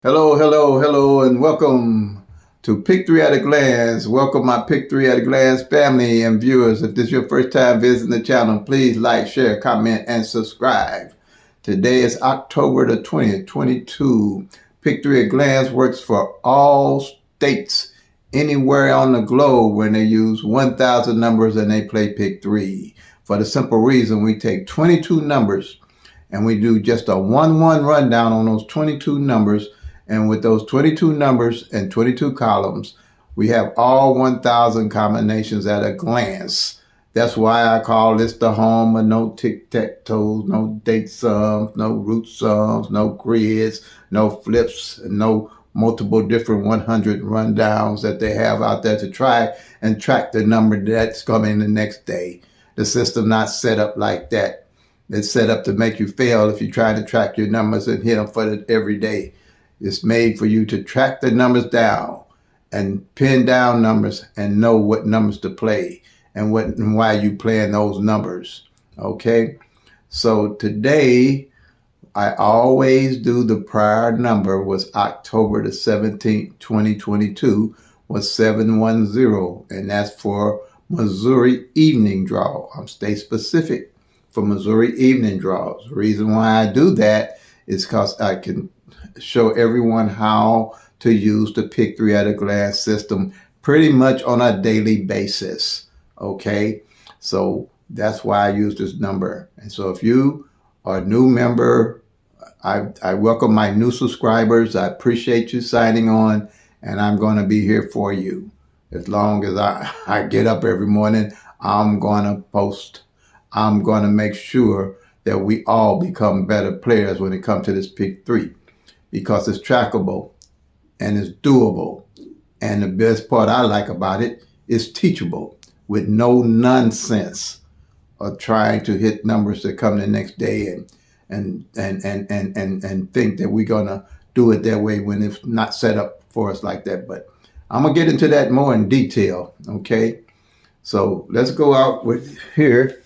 Hello, hello, hello, and welcome to Pick Three at a Glance. Welcome my Pick Three at a Glance family and viewers. If this is your first time visiting the channel, please like, share, comment, and subscribe. Today is October the 20th, 22. Pick Three at a Glance works for all states anywhere on the globe when they use 1,000 numbers and they play Pick Three. For the simple reason we take 22 numbers and we do just a 1-1 rundown on those 22 numbers. And with those 22 numbers and 22 columns, we have all 1,000 combinations at a glance. That's why I call this the home of no tic-tac-toes, no date sums, no root sums, no grids, no flips, no multiple different 100 rundowns that they have out there to try and track the number that's coming the next day. The system not set up like that. It's set up to make you fail if you're trying to track your numbers and hit them for every day. It's made for you to track the numbers down and pin down numbers and know what numbers to play and what and why you playing those numbers. Okay? So today, I always do the prior number was October the 17th, 2022 was 710, and that's for Missouri evening draw. I'm state specific for Missouri evening draws. The reason why I do that is because I can show everyone how to use the Pick Three at a Glance system pretty much on a daily basis. Okay, so that's why I use this number. And so if you are a new member, I welcome my new subscribers. I appreciate you signing on, and I'm going to be here for you. As long as I get up every morning, I'm going to post. I'm going to make sure that we all become better players when it comes to this Pick Three, because it's trackable and it's doable. And the best part I like about it is teachable with no nonsense of trying to hit numbers that come the next day and think that we're gonna do it that way when it's not set up for us like that. But I'm gonna get into that more in detail, okay? So let's go out with here.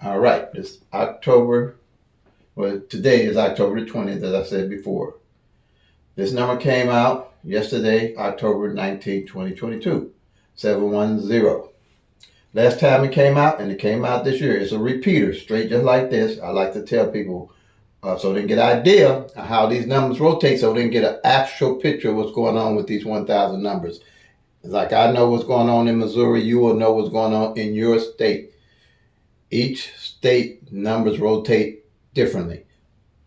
All right, it's October. Well, today is October the 20th, as I said before. This number came out yesterday, October 19, 2022, 710. Last time it came out, and it came out this year, it's a repeater, straight just like this. I like to tell people so they can get an idea of how these numbers rotate, so they can get an actual picture of what's going on with these 1,000 numbers. Like I know what's going on in Missouri, you will know what's going on in your state. Each state numbers rotate differently.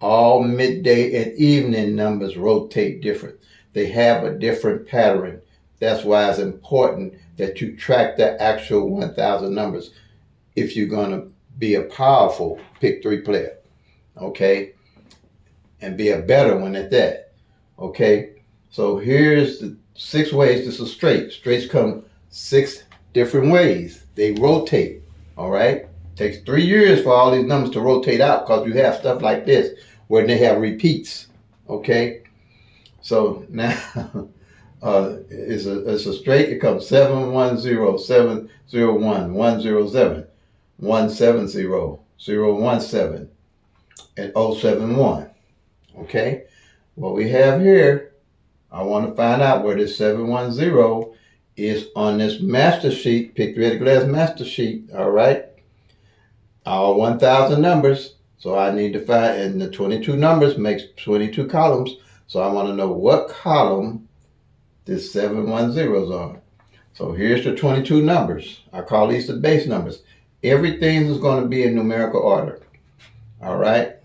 All midday and evening numbers rotate different. They have a different pattern. That's why it's important that you track the actual 1,000 numbers if you're going to be a powerful Pick Three player, okay? And be a better one at that, okay? So here's the 6 ways. This is straight. Straights come 6 different ways. They rotate, all right? Takes 3 years for all these numbers to rotate out because you have stuff like this where they have repeats, okay? So now it's a straight. It comes 710, 701, 107, 170, 017, and 071, okay? What we have here, I want to find out where this 710 is on this master sheet, Pick Three at a Glance master sheet, all right? All 1,000 numbers, so I need to find, and the 22 numbers makes 22 columns, so I want to know what column this 710 is on. So here's the 22 numbers. I call these the base numbers. Everything is going to be in numerical order, all right?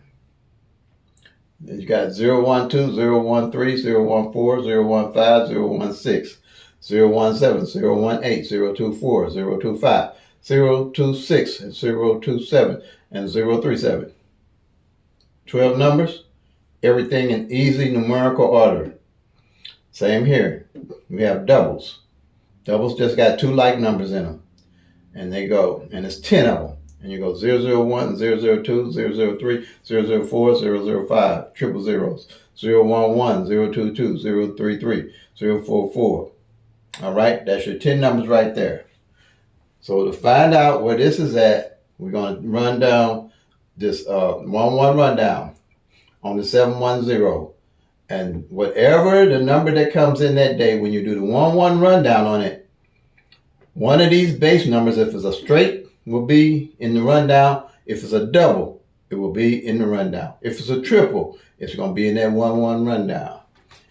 You got 012, 013, 014, 015, 016, 017, 018, 024, 025, 026, and 027, and 037. 12 numbers, everything in easy numerical order. Same here. We have doubles. Doubles just got 2 like numbers in them. And they go, and it's 10 of them. And you go 001, 002, 003, 004, 005, triple zeros, 011, 022, 033, 044. All right, that's your 10 numbers right there. So to find out where this is at, we're going to run down this 1-1 rundown. on the 710. And whatever the number that comes in that day, when you do the 1-1 rundown on it, one of these base numbers, if it's a straight, will be in the rundown. If it's a double, it will be in the rundown. If it's a triple, it's going to be in that 1-1 rundown.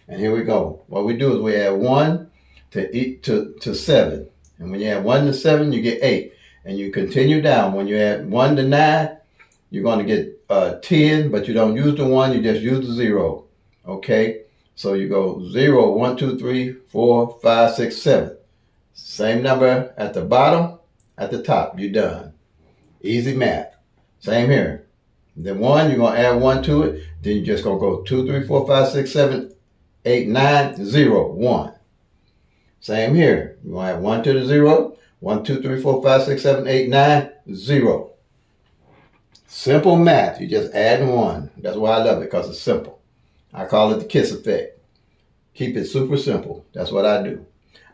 And here we go. What we do is we add 1 to 7. And when you add 1 to 7, you get 8. And you continue down. When you add 1 to 9, you're going to get 10, but you don't use the 1, you just use the 0. Okay? So you go 0, 1, 2, 3, 4, 5, 6, 7. Same number at the bottom, at the top. You're done. Easy math. Same here. Then 1, you're going to add 1 to it. Then you're just going to go 2, 3, 4, 5, 6, 7, 8, 9, 0, 1. Same here. You're going to add 1 to the 0. 1, 2, 3, 4, 5, 6, 7, 8, 9, 0. Simple math. You just add 1. That's why I love it, because it's simple. I call it the KISS effect. Keep it super simple. That's what I do.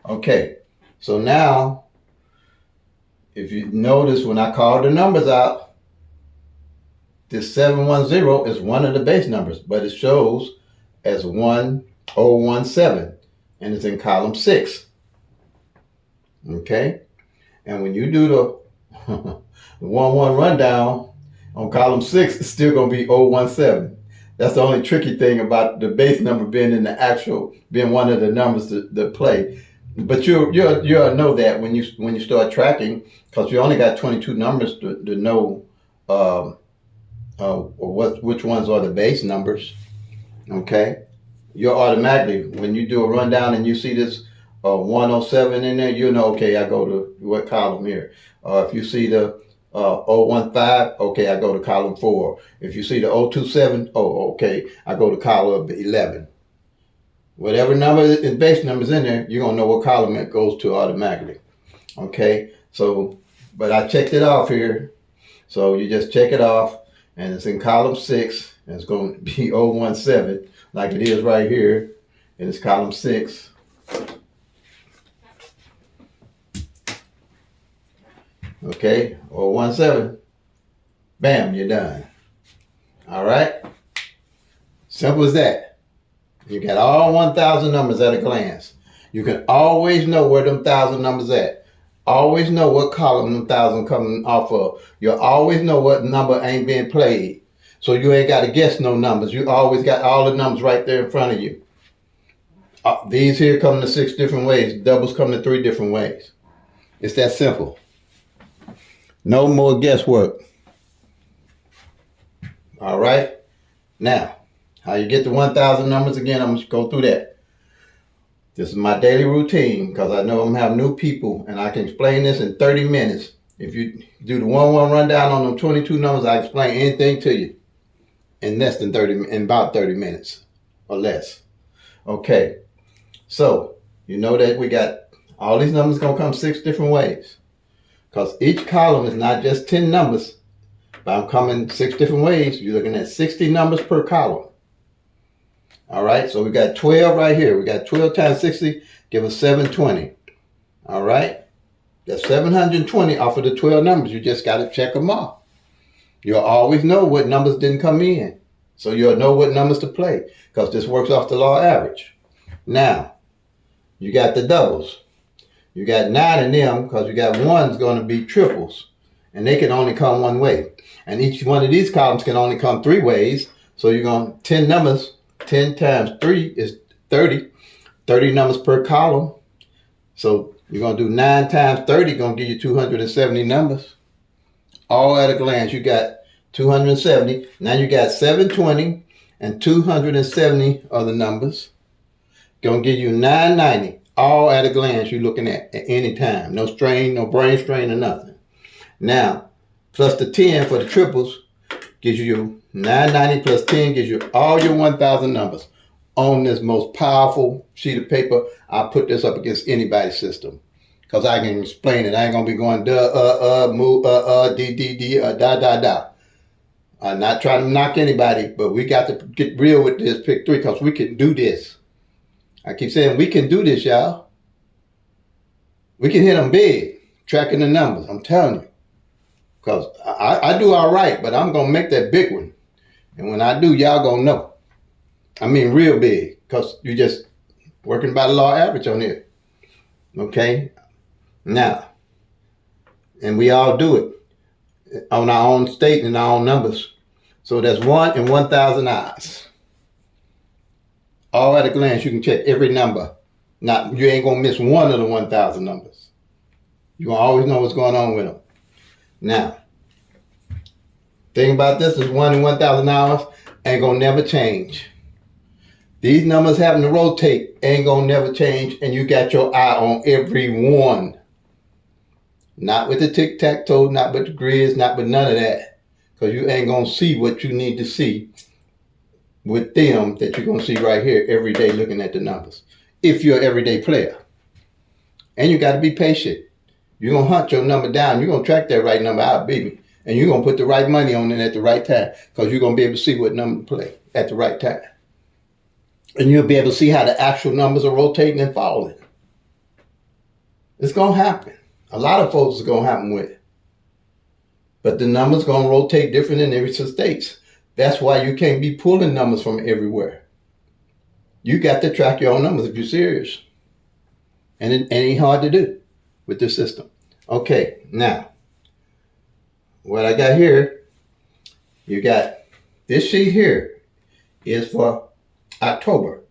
Okay. So now, if you notice when I call the numbers out, this 710 is one of the base numbers, but it shows as 1017, and it's in column 6. Okay? And when you do the 1-1 rundown on column 6, it's still going to be 017. That's the only tricky thing about the base number being in the actual, being one of the numbers to play. But you'll know that when you start tracking, because you only got 22 numbers to know which ones are the base numbers. Okay, you'll automatically, when you do a rundown and you see this 107 in there, you know, okay, I go to what column here. If you see the 015, okay, I go to column 4. If you see the 027, oh, okay, I go to column 11. Whatever number is base numbers in there, you're going to know what column it goes to automatically. Okay, so, but I checked it off here. So you just check it off, and it's in column 6, and it's going to be 017, like it is right here, and it's column 6. Okay, 017. Bam, you're done. All right? Simple as that. You got all 1,000 numbers at a glance. You can always know where them 1,000 numbers at. Always know what column them 1,000 coming off of. You'll always know what number ain't being played. So you ain't got to guess no numbers. You always got all the numbers right there in front of you. These here come to 6 different ways. Doubles come to 3 different ways. It's that simple. No more guesswork. All right? Now, how you get the 1,000 numbers again, I'm going to go through that. This is my daily routine, because I know I'm having new people, and I can explain this in 30 minutes. If you do the 1-1 rundown on them 22 numbers, I explain anything to you in about 30 minutes or less. Okay, so you know that we got all these numbers going to come 6 different ways, because each column is not just 10 numbers, but I'm coming 6 different ways. You're looking at 60 numbers per column. All right, so we got 12 right here. We got 12 times 60, give us 720. All right, that's 720 off of the 12 numbers. You just got to check them off. You'll always know what numbers didn't come in. So you'll know what numbers to play, because this works off the law average. Now, you got the doubles. You got 9 of them, because you got one's going to be triples, and they can only come one way. And each one of these columns can only come 3 ways. So you're going to 10 numbers. 10 times 3 is 30. 30 numbers per column. So you're going to do 9 times 30, going to give you 270 numbers. All at a glance, you got 270. Now you got 720 and 270 other numbers. Going to give you 990. All at a glance you're looking at any time. No strain, no brain strain or nothing. Now, plus the 10 for the triples gives you 990 plus 10 gives you all your 1,000 numbers on this most powerful sheet of paper. I'll put this up against anybody's system, because I can explain it. I ain't going to be going da. I'm not trying to knock anybody, but we got to get real with this pick 3, because we can do this. I keep saying we can do this, y'all. We can hit them big, tracking the numbers. I'm telling you. Because I do all right, but I'm going to make that big one. And when I do, y'all gonna know. I mean real big, because you just working by the law average on here. Okay? Now, and we all do it on our own state and our own numbers. So that's 1 in 1,000 eyes. All at a glance, you can check every number. Now, you ain't gonna miss one of the 1,000 numbers. You gonna always know what's going on with them. Now, thing about this is 1 in 1,000 hours ain't gonna never change. These numbers having to rotate ain't gonna never change, and you got your eye on every one. Not with the tic-tac-toe, not with the grids, not with none of that. Because you ain't gonna see what you need to see with them that you're gonna see right here every day looking at the numbers. If you're an everyday player. And you gotta be patient. You're gonna hunt your number down. You're gonna track that right number out, baby. And you're gonna put the right money on it at the right time. Because you're gonna be able to see what number to play at the right time. And you'll be able to see how the actual numbers are rotating and falling. It's gonna happen. A lot of folks is gonna happen with it. But the numbers gonna rotate different in every states. That's why you can't be pulling numbers from everywhere. You got to track your own numbers if you're serious. And it ain't hard to do with this system. Okay, now, what I got here, you got this sheet here is for October.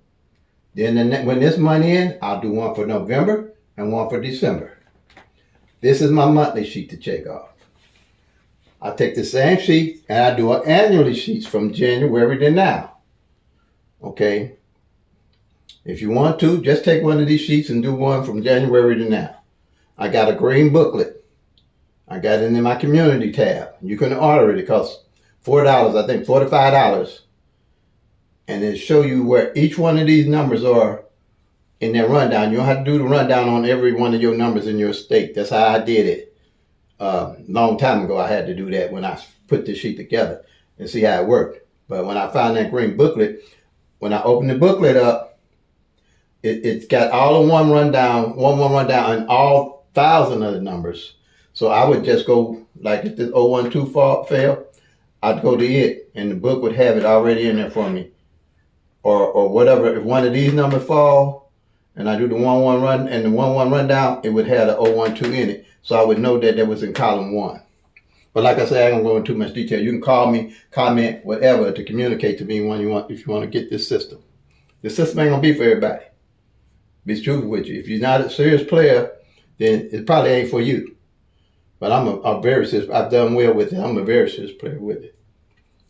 Then when this month in, I'll do one for November and one for December. This is my monthly sheet to check off. I take the same sheet and I do an annually sheet from January to now. Okay. If you want to, just take one of these sheets and do one from January to now. I got a green booklet. I got it in my community tab. You can order it. It costs $4, I think $45. And it'll show you where each one of these numbers are in their rundown. You don't have to do the rundown on every one of your numbers in your state. That's how I did it. Long time ago, I had to do that when I put this sheet together and see how it worked. But when I found that green booklet, when I opened the booklet up, it's got all of one rundown and all 1,000 of the numbers. So I would just go, like if this 012 failed, I'd go to it and the book would have it already in there for me. Or whatever, if one of these numbers fall and I do the 1-1 run and the 1-1 rundown, it would have the 012 in it. So I would know that was in column 1. But like I said, I don't go into too much detail. You can call me, comment, whatever to communicate to me when you want, if you want to get this system. The system ain't gonna be for everybody. Be truthful with you. If you're not a serious player, then it probably ain't for you. But I'm a very serious. I've done well with it. I'm a very serious player with it.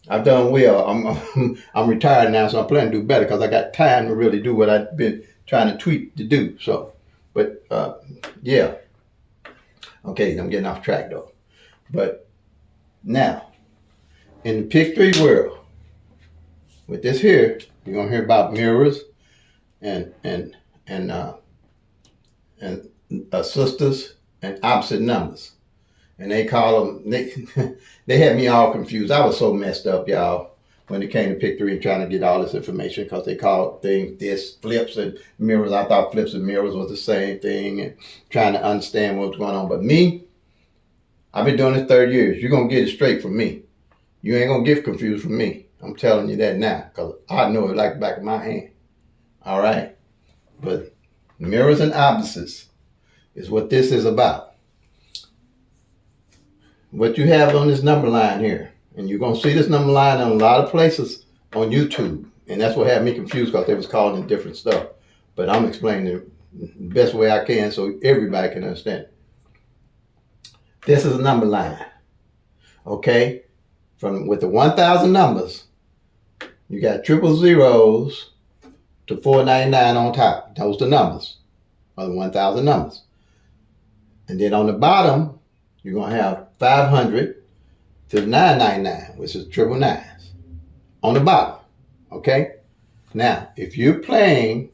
I've done well. I'm retired now, so I'm planning to do better because I got time to really do what I've been trying to tweak to do. So, but yeah. Okay, I'm getting off track though. But now, in the Pick 3 world, with this here, you're gonna hear about mirrors and sisters and opposite numbers. And they call them, they had me all confused. I was so messed up, y'all, when it came to Pick 3 and trying to get all this information because they called things this, flips and mirrors. I thought flips and mirrors was the same thing and trying to understand what was going on. But me, I've been doing this 30 years. You're going to get it straight from me. You ain't going to get confused from me. I'm telling you that now because I know it like the back of my hand. All right? But mirrors and opposites is what this is about. What you have on this number line here, and you're going to see this number line in a lot of places on YouTube. And that's what had me confused because they was calling it different stuff. But I'm explaining it the best way I can so everybody can understand it. This is a number line. Okay? With the 1,000 numbers, you got triple zeros to 499 on top. Those are the numbers of the 1,000 numbers. And then on the bottom, you're going to have 500 to 999, which is triple nines on the bottom. Okay? Now, if you're playing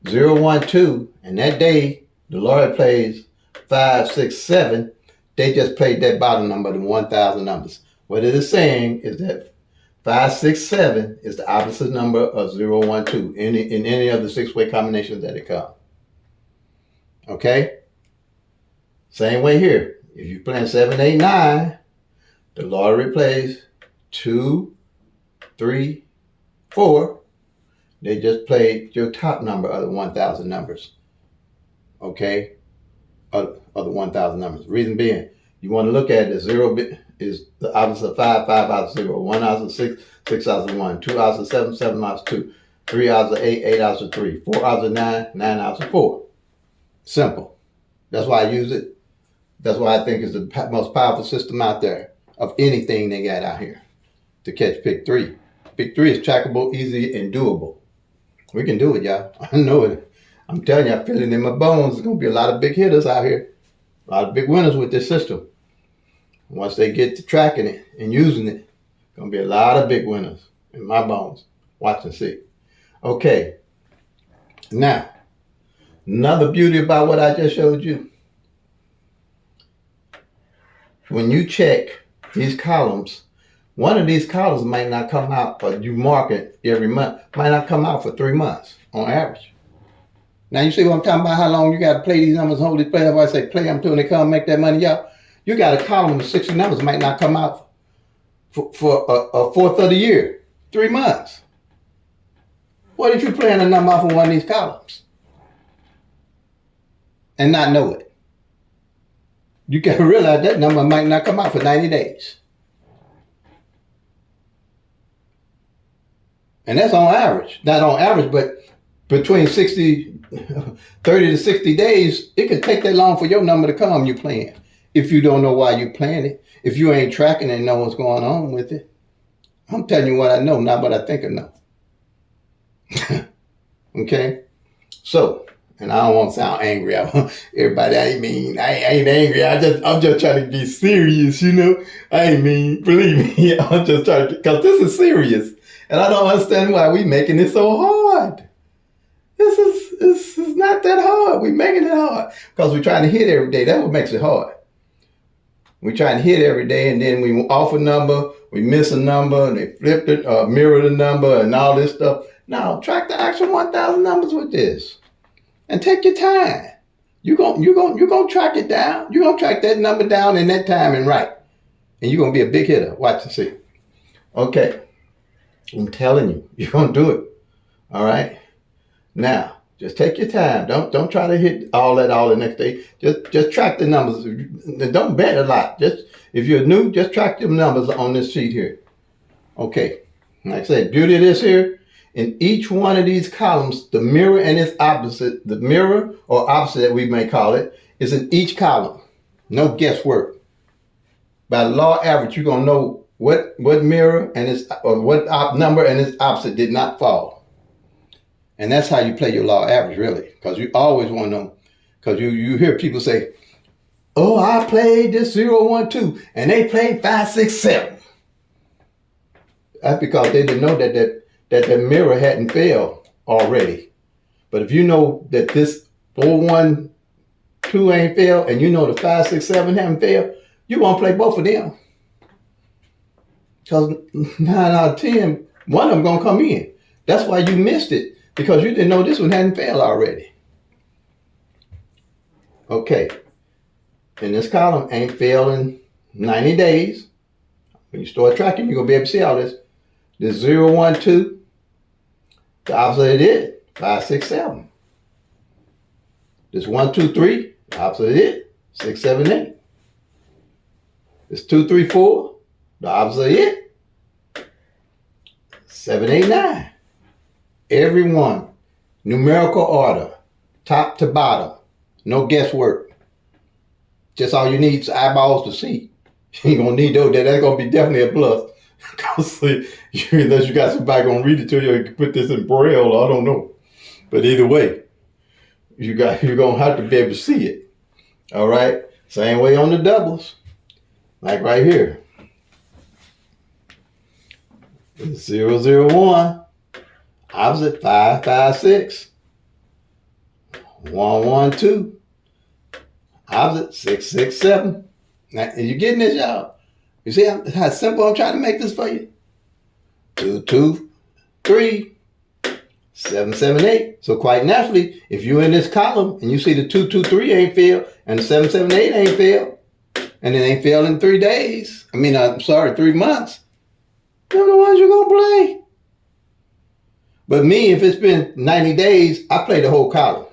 012 and that day the Lord plays 5, 6, 7, they just played that bottom number, the 1,000 numbers. What it is saying is that 5, 6, 7 is the opposite number of 012 in any of the 6-way combinations that it comes. Okay? Same way here. If you're playing 7, 8, 9, the lottery plays 2, 3, 4. They just played your top number of the 1,000 numbers. Okay? Of the 1,000 numbers. Reason being, you want to look at the 0 bit is the opposite of 5, 5 out of 0, 1 out of 6, 6 out of 1, 2 out of 7, 7 out of 2, 3 out of 8, 8 out of 3, 4 out of 9, 9 out of 4. Simple. That's why I use it. That's why I think it's the most powerful system out there of anything they got out here to catch pick 3. Pick 3 is trackable, easy, and doable. We can do it, y'all. I know it. I'm telling you, I feel it in my bones. There's going to be a lot of big hitters out here. A lot of big winners with this system. Once they get to tracking it and using it, going to be a lot of big winners in my bones. Watch and see. Okay. Now, another beauty about what I just showed you. When you check these columns, one of these columns might not come out, or you mark it every month, might not come out for 3 months on average. Now you see what I'm talking about, how long you got to play these numbers, hold these play. I say play them till they come make that money, y'all. You got a column with 60 numbers might not come out for a fourth of the year, 3 months. What if you playing a number off of one of these columns and not know it? You got to realize that number might not come out for 90 days. And that's on average. Not on average, but between 30 to 60 days, it could take that long for your number to come you playing. If you don't know why you playing it, if you ain't tracking and know what's going on with it. I'm telling you what I know, not what I think I know. Okay? So, and I don't want to sound angry. Everybody, I ain't angry. I'm just trying to be serious, you know? I ain't mean, believe me. I'm just trying to, because this is serious. And I don't understand why we making it so hard. This is not that hard. We making it hard because we're trying to hit every day. That's what makes it hard. We're trying to hit every day, and then we off a number, we miss a number, and they flip it, mirror the number, and all this stuff. Now, track the actual 1,000 numbers with this, and take your time. You're gonna track it down. You're gonna track that number down in that time and right, and you're gonna be a big hitter. Watch and see. Okay, I'm telling you, you're gonna do it. All right. Now, just take your time. Don't try to hit all the next day. Just track the numbers. Don't bet a lot. Just if you're new, just track them numbers on this sheet here. Okay. Like I said, beauty of this here, in each one of these columns, the mirror and its opposite, the mirror or opposite that we may call it, is in each column. No guesswork. By law average, you're gonna know what mirror and its or what number and its opposite did not fall. And that's how you play your law average, really, because you always want to know. Because you hear people say, "Oh, I played this 0, 1, 2, and they played 5, 6, 7." That's because they didn't know that the mirror hadn't failed already. But if you know that this 4, 1, 2 ain't failed, and you know the 5, 6, 7 haven't failed, you won't play both of them. Because 9 out of 10, one of them gonna come in. That's why you missed it. Because you didn't know this one hadn't failed already. Okay. And this column ain't failed in 90 days. When you start tracking, you're going to be able to see all this. This 0, 1, 2. The opposite of it, 5, 6, 7. This 1, 2, 3. The opposite of it, 6, 7, 8. This 2, 3, 4. The opposite of it, 7, 8, 9. Every one, numerical order, top to bottom, no guesswork. Just all you need is eyeballs to see. You ain't gonna need those. That's gonna be definitely a plus. Cause unless you got somebody gonna read it to you and put this in braille, I don't know. But either way, you're gonna have to be able to see it. All right. Same way on the doubles, like right here. 0, 0, 1. Opposite 5, 5, 6. 1, 1, 2. Opposite 6, 6, 7. Now, are you getting this, y'all? You see how simple I'm trying to make this for you? 2, 2, 3. 7, 7, 8. So quite naturally, if you're in this column and you see the 2, 2, 3 ain't failed and the 7, 7, 8 ain't failed, and it ain't failed in 3 days. 3 months. Them the ones you're going to play. But me, if it's been 90 days, I play the whole column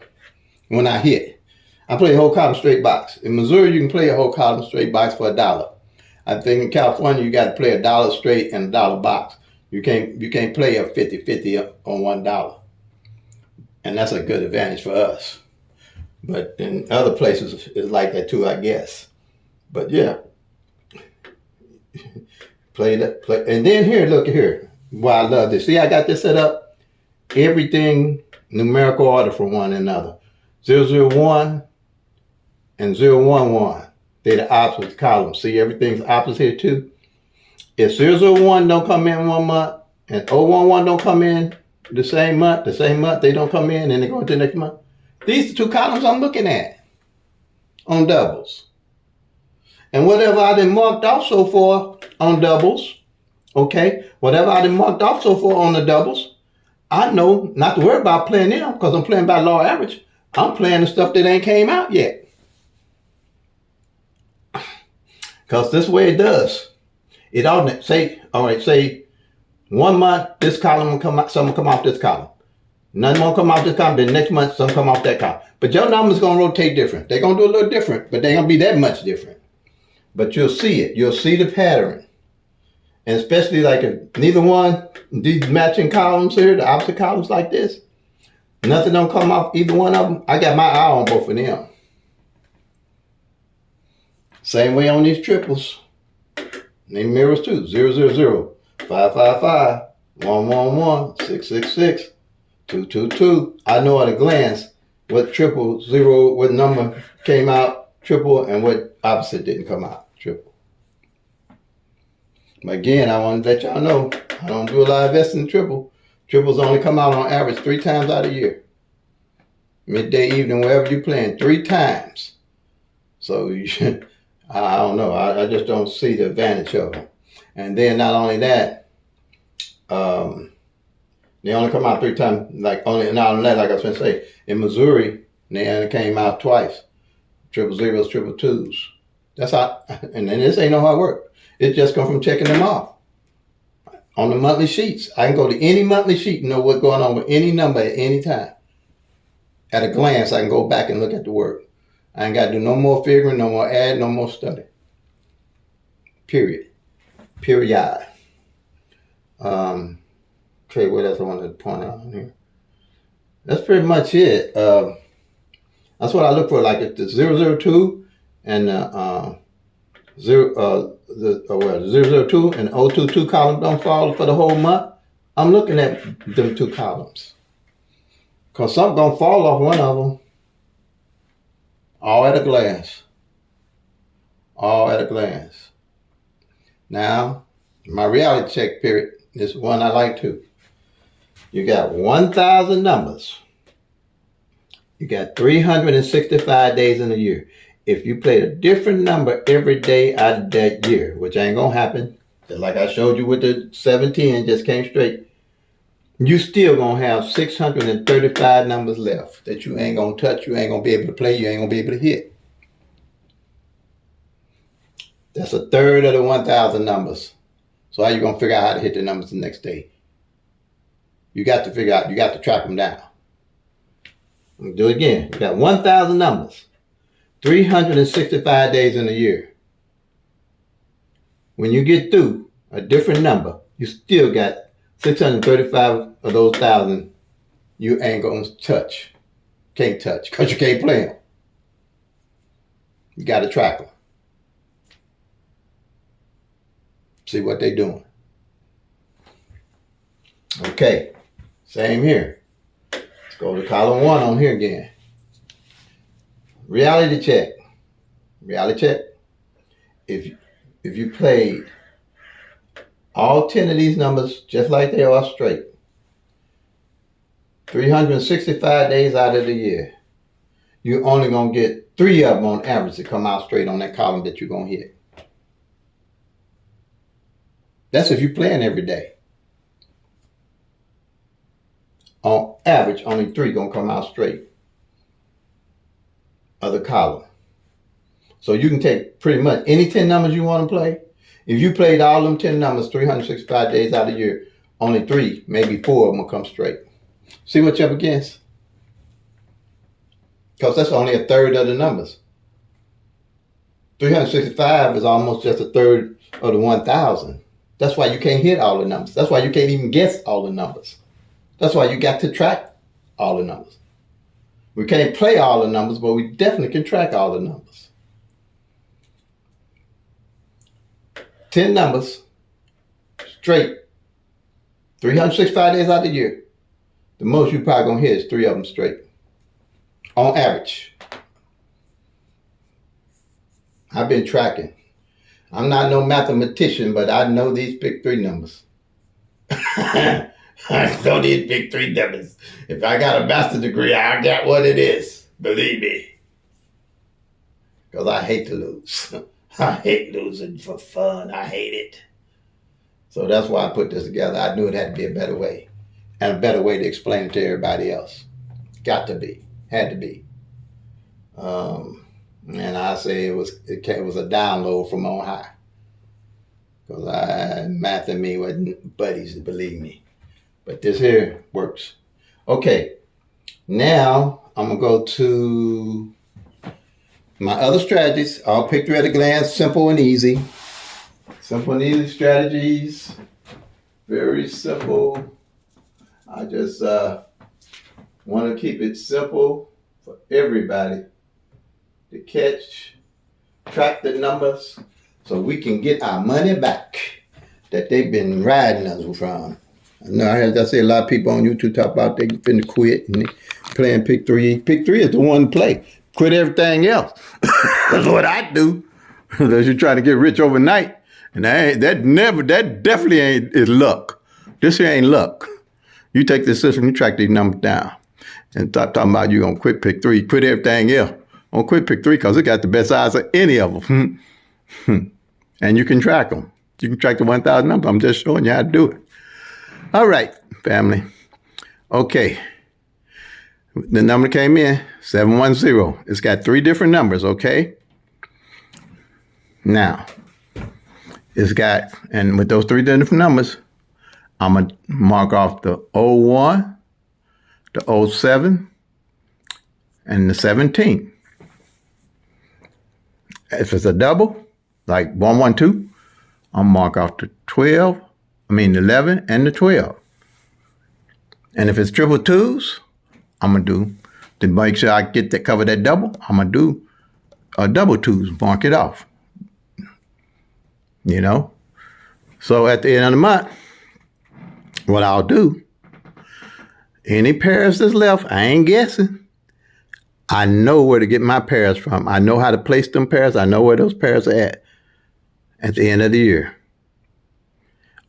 when I hit. I play the whole column straight box. In Missouri, you can play a whole column straight box for $1. I think in California, you got to play $1 straight and $1 box. You can't play a 50-50 on $1. And that's a good advantage for us. But in other places, it's like that too, I guess. But yeah. Play. And then here, look here. Why I love this. See, I got this set up. Everything numerical order from one another. 001 and 011. They're the opposite columns. See, everything's opposite here too. If 001 don't come in 1 month and 011 don't come in the same month, they don't come in and they go into the next month. These are 2 columns I'm looking at on doubles. And whatever I done marked off so far on doubles, okay, whatever I done marked off so far on the doubles, I know not to worry about playing them because I'm playing by law average. I'm playing the stuff that ain't came out yet. Because this way it does. It alternate. Say 1 month, this column will come out, some will come off this column. None won't come off this column, then next month, some come off that column. But your numbers going to rotate different. They're going to do a little different, but they ain't going to be that much different. But you'll see it. You'll see the pattern. And especially like if neither one, these matching columns here, the opposite columns like this, nothing don't come off either one of them. I got my eye on both of them. Same way on these triples. They mirrors too. 000, 555, 111, 666, 222. I know at a glance what triple zero, what number came out triple and what opposite didn't come out triple. But again, I want to let y'all know, I don't do a lot of investing in triple. Triples only come out on average 3 times out of the year. Midday, evening, wherever you're playing, 3 times. So you should, I don't know. I just don't see the advantage of them. And then not only that, they only come out 3 times. Like only not only that, like I was going to say, in Missouri, they only came out twice. 000s, 222s. That's how. And then this ain't no hard work. It just come from checking them off on the monthly sheets. I can go to any monthly sheet and know what's going on with any number at any time. At a glance, I can go back and look at the work. I ain't got to do no more figuring, no more add, no more study. Period. Period. Okay, what else I wanted to point out on here? That's pretty much it. That's what I look for. Like if the 002 and the 002 and 022 column don't fall for the whole month, I'm looking at them 2 columns. Because something gonna fall off one of them. All at a glance. All at a glance. Now, my reality check period is one I like too. You got 1,000 numbers. You got 365 days in a year. If you played a different number every day out of that year, which ain't gonna happen, just like I showed you with the 17, just came straight, you still gonna have 635 numbers left that you ain't gonna touch, you ain't gonna be able to play, you ain't gonna be able to hit. That's a third of the 1,000 numbers. So how you gonna figure out how to hit the numbers the next day? You got to figure out, you got to track them down. Do it again. You got 1,000 numbers, 365 days in a year. When you get through a different number, you still got 635 of those 1,000 you ain't gonna touch. Can't touch because you can't play them. You got to track them. See what they doing. Okay, same here. Let's go to column 1 on here again. Reality check. Reality check. If you played all 10 of these numbers just like they are straight, 365 days out of the year, you're only going to get 3 of them on average to come out straight on that column that you're going to hit. That's if you're playing every day. On average, only 3 going to come out straight of the column. So you can take pretty much any 10 numbers you want to play. If you played all them 10 numbers 365 days out of the year, only 3, maybe 4 of them will come straight. See what you're up against? Because that's only a third of the numbers. 365 is almost just a third of the 1,000. That's why you can't hit all the numbers. That's why you can't even guess all the numbers. That's why you got to track all the numbers. We can't play all the numbers, but we definitely can track all the numbers. 10 numbers straight, 365 days out of the year. The most you probably gonna hit is 3 of them straight, on average. I've been tracking. I'm not no mathematician, but I know these big 3 numbers. I know these big 3 numbers. If I got a master's degree, I got what it is. Believe me. Because I hate to lose. I hate losing for fun. I hate it. So that's why I put this together. I knew it had to be a better way. And a better way to explain it to everybody else. Got to be. Had to be. And I say it was a download from on high. Because math and me wasn't buddies, believe me. But this here works. Okay. Now I'm going to go to my other strategies. I'll pick 3 at a glance. Simple and easy. Simple and easy strategies. Very simple. I just want to keep it simple for everybody to catch, track the numbers, so we can get our money back that they've been riding us from. I know I see a lot of people on YouTube talk about they finna quit and they playing Pick 3. Pick 3 is the one to play. Quit everything else. That's what I do. Unless you're trying to get rich overnight. And that definitely is luck. This here ain't luck. You take this system, you track these numbers down. And stop talking about you gonna quit Pick 3, quit everything else. Don't quit Pick 3 because it got the best odds of any of them. And you can track them. You can track the 1,000 number. I'm just showing you how to do it. All right, family. Okay. The number came in, 710. It's got 3 different numbers, okay? Now, it's got, and with those 3 different numbers, I'm going to mark off the 01, the 07, and the 17. If it's a double, like 112, I'll mark off the 11, and the 12. And if it's triple twos, I'm going to do, to make sure I get that, cover that double, I'm going to do a double twos, mark it off. You know? So at the end of the month, what I'll do, any pairs that's left, I ain't guessing. I know where to get my pairs from. I know how to place them pairs. I know where those pairs are at the end of the year.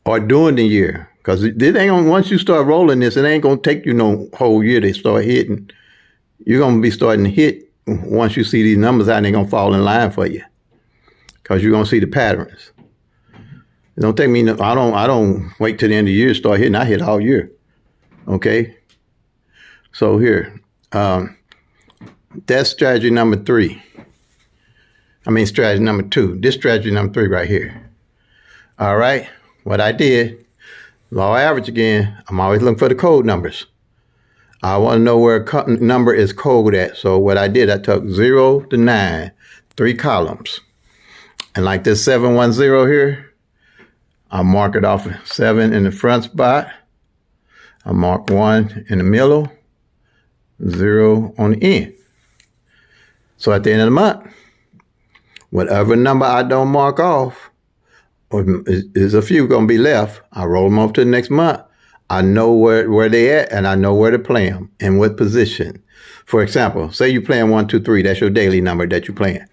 Or during the year. Because once you start rolling this, it ain't going to take you no whole year to start hitting. You're going to be starting to hit once you see these numbers out, and they're going to fall in line for you. Because you're going to see the patterns. It don't take me, I don't wait till the end of the year to start hitting. I hit all year. Okay? So here, that's strategy number 3. Strategy number 2. This strategy number 3 right here. All right? What I did, law average again, I'm always looking for the code numbers. I want to know where a number is code at. So what I did, I took 0 to 9, 3 columns. And like this 710 here, I'll mark it off 7 in the front spot. I'll mark 1 in the middle, 0 on the end. So at the end of the month, whatever number I don't mark off, or is a few going to be left, I roll them off to the next month. I know where they at, and I know where to play them, in what position. For example, say you're playing 1, 2, 3. That's your daily number that you're playing,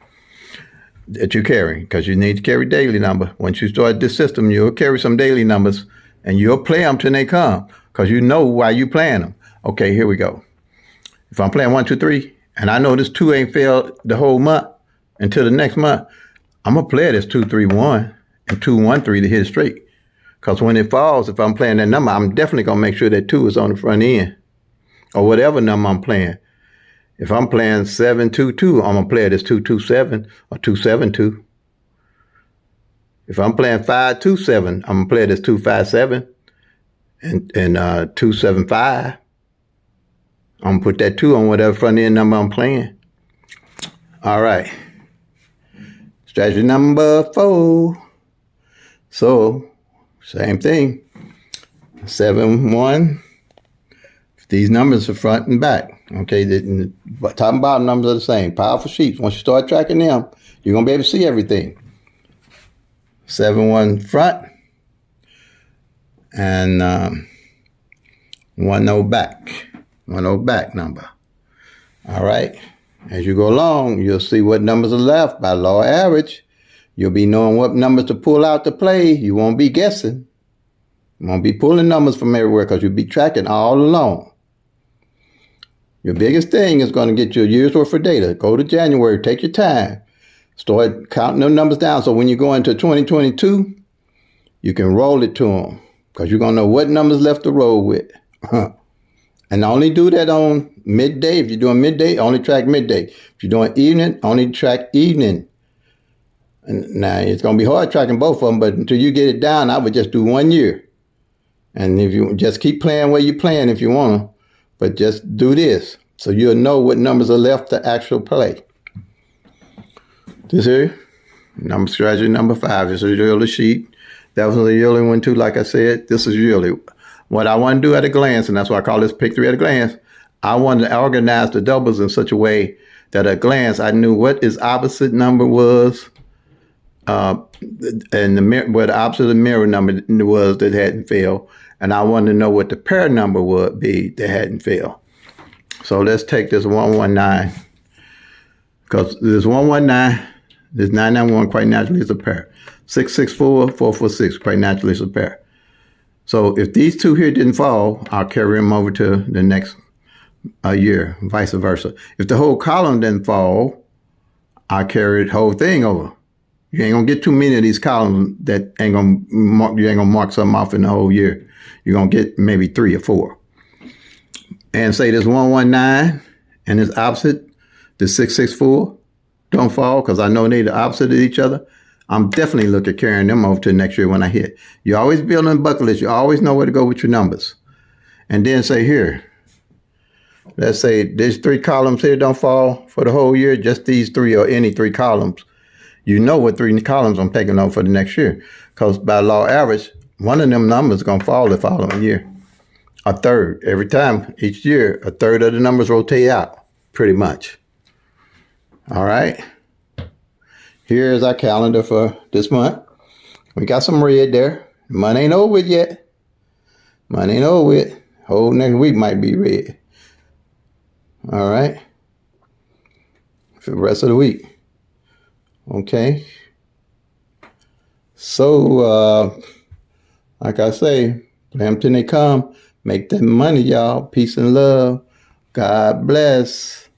that you carry, because you need to carry daily number. Once you start this system, you'll carry some daily numbers, and you'll play them till they come, because you know why you playing them. Okay, here we go. If I'm playing 1, 2, 3, and I know this 2 ain't failed the whole month until the next month, I'm going to play this 2, 3, 1 and 2, 1, 3 to hit it straight. Because when it falls, if I'm playing that number, I'm definitely going to make sure that 2 is on the front end, or whatever number I'm playing. If I'm playing 7, 2, 2, I'm going to play this 2, 2, 7 or 2, 7, 2. If I'm playing 527, I'm gonna play this 257 and 275. I'm gonna put that 2 on whatever front end number I'm playing. All right. Strategy number 4. So, same thing. 7, 1. These numbers are front and back. Okay, the top and bottom numbers are the same. Powerful sheets. Once you start tracking them, you're gonna be able to see everything. 7, 1 front and 1, 0 back. 1, 0 back number. All right. As you go along, you'll see what numbers are left by law of average. You'll be knowing what numbers to pull out to play. You won't be guessing. You won't be pulling numbers from everywhere because you'll be tracking all along. Your biggest thing is going to get you a year's worth of data. Go to January, take your time. Start counting them numbers down so when you go into 2022, you can roll it to them because you're going to know what numbers left to roll with. And only do that on midday. If you're doing midday, only track midday. If you're doing evening, only track evening. And now, it's going to be hard tracking both of them, but until you get it down, I would just do 1 year. And if you just keep playing where you're playing if you want to, but just do this so you'll know what numbers are left to actually play. This here, number strategy number 5. This is your sheet. That was the yearly one too, like I said. This is yearly. What I want to do at a glance, and that's why I call this pick 3 at a glance, I want to organize the doubles in such a way that at a glance I knew what his opposite number was, and what the opposite of the mirror number was that hadn't failed. And I wanted to know what the pair number would be that hadn't failed. So let's take this 119, because this 119, this 991 quite naturally is a pair. 664, 446 quite naturally is a pair. So if these two here didn't fall, I'll carry them over to the next year, vice versa. If the whole column didn't fall, I'll carry the whole thing over. You ain't gonna get too many of these columns that you ain't gonna mark something off in the whole year. You're gonna get maybe 3 or 4. And say this 119 and its opposite, the 664, don't fall, because I know they're the opposite of each other. I'm definitely looking at carrying them over to next year when I hit. You always build a bucket list. You always know where to go with your numbers. And then say here, let's say these 3 columns here don't fall for the whole year, just these 3 or any 3 columns. You know what 3 columns I'm taking over for the next year. Because by law average, one of them numbers is going to fall the following year. A third. Every time, each year, a third of the numbers rotate out, pretty much. All right. Here's our calendar for this month. We got some red there. Month ain't over with yet. Month ain't over with. Whole next week might be red. All right. For the rest of the week. Okay. So, like I say, play them till they come. Make them money, y'all. Peace and love. God bless.